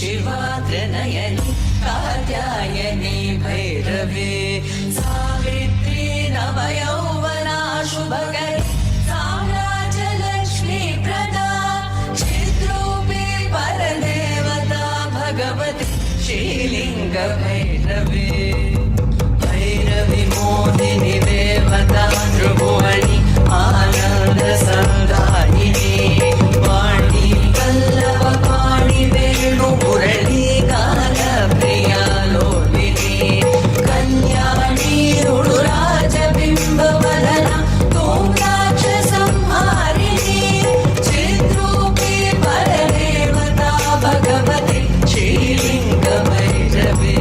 शिवात्रिनयनि कात्यायनि भैरवे सावित्री नवयौवना शुभकरी साम्राज्यलक्ष्मी प्रदा चिद्रूपी परदेवता भगवती श्रीलिंग भैरवे भैरवी मोदिनी देवता त्रिभुवनी आनंद संदायिनी वाणी वल्लभ पाणि वेणु मुरली गान प्रिया लोलिनी कल्याणी रुडुराज बिंब वदना तोम्राक्ष संहारिणी चिद्रूपी परदेवता भगवती श्रीलिंग भैरवे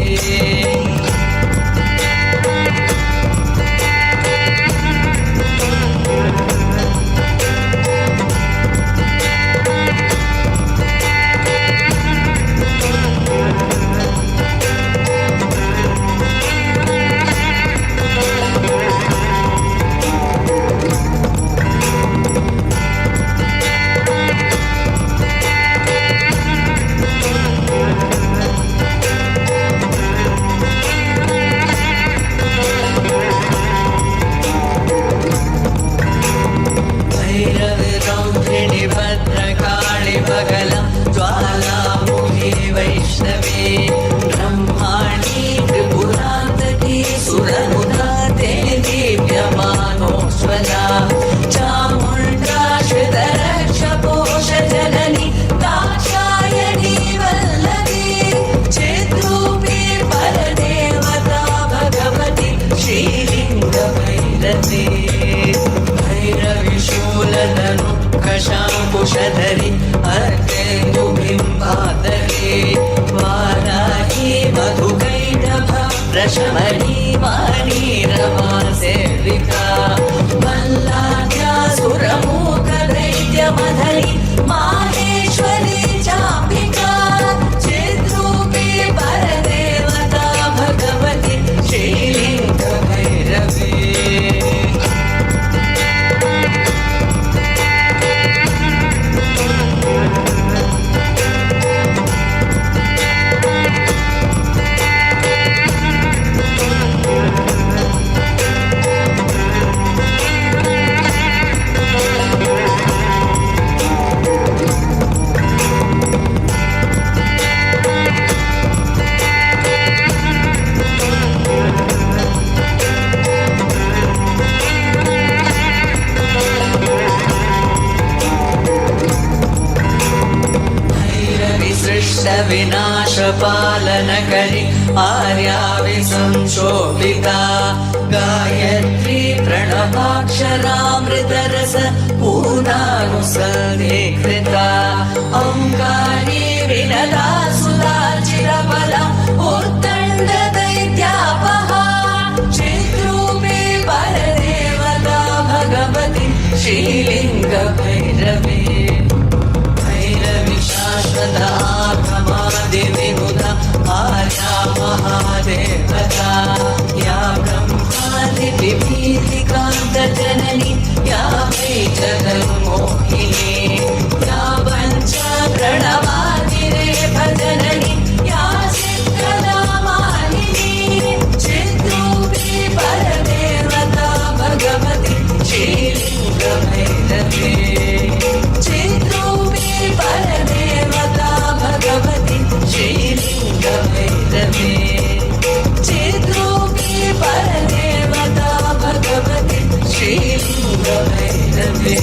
शांकुशधरी अर्केन्दुबिम्बाधरे वाराही मधुकैटभ प्रशमनी वाणी रमा सेविका मल्लाढ्यासुरमूक दैत्यमधरी माहेश्वरी चाम्बिका चिद्रूपी परदेवता भगवती श्रीलिंग भैरवे विनाश पालन करी आर्या विसंशोभिता गायत्री प्रणवाक्षरामृतरस पूर्णानुसन्धिकृता ओंकारी विनता सुधा चिरबला उत्तण्ड दैत्यापहा चिद्रूपी परदेवता भगवती श्रीलिंग भैरवे शाश्वता आत्मादिविबुधा आर्या महादेवता या ब्रह्मादिविभीतिकान्तजननी या वै जगन्मोहिनी या पञ्चप्रणवादिरे भजननी या सिद्धदामालिनी चिद्रूपी परदेवता भगवती श्रीलिंग भैरवे चिद्रूपी परदेवता भगवती श्रीलिंग भैरवे चिद्रूपी परदेवता भगवती श्रीलिंग भैरवे।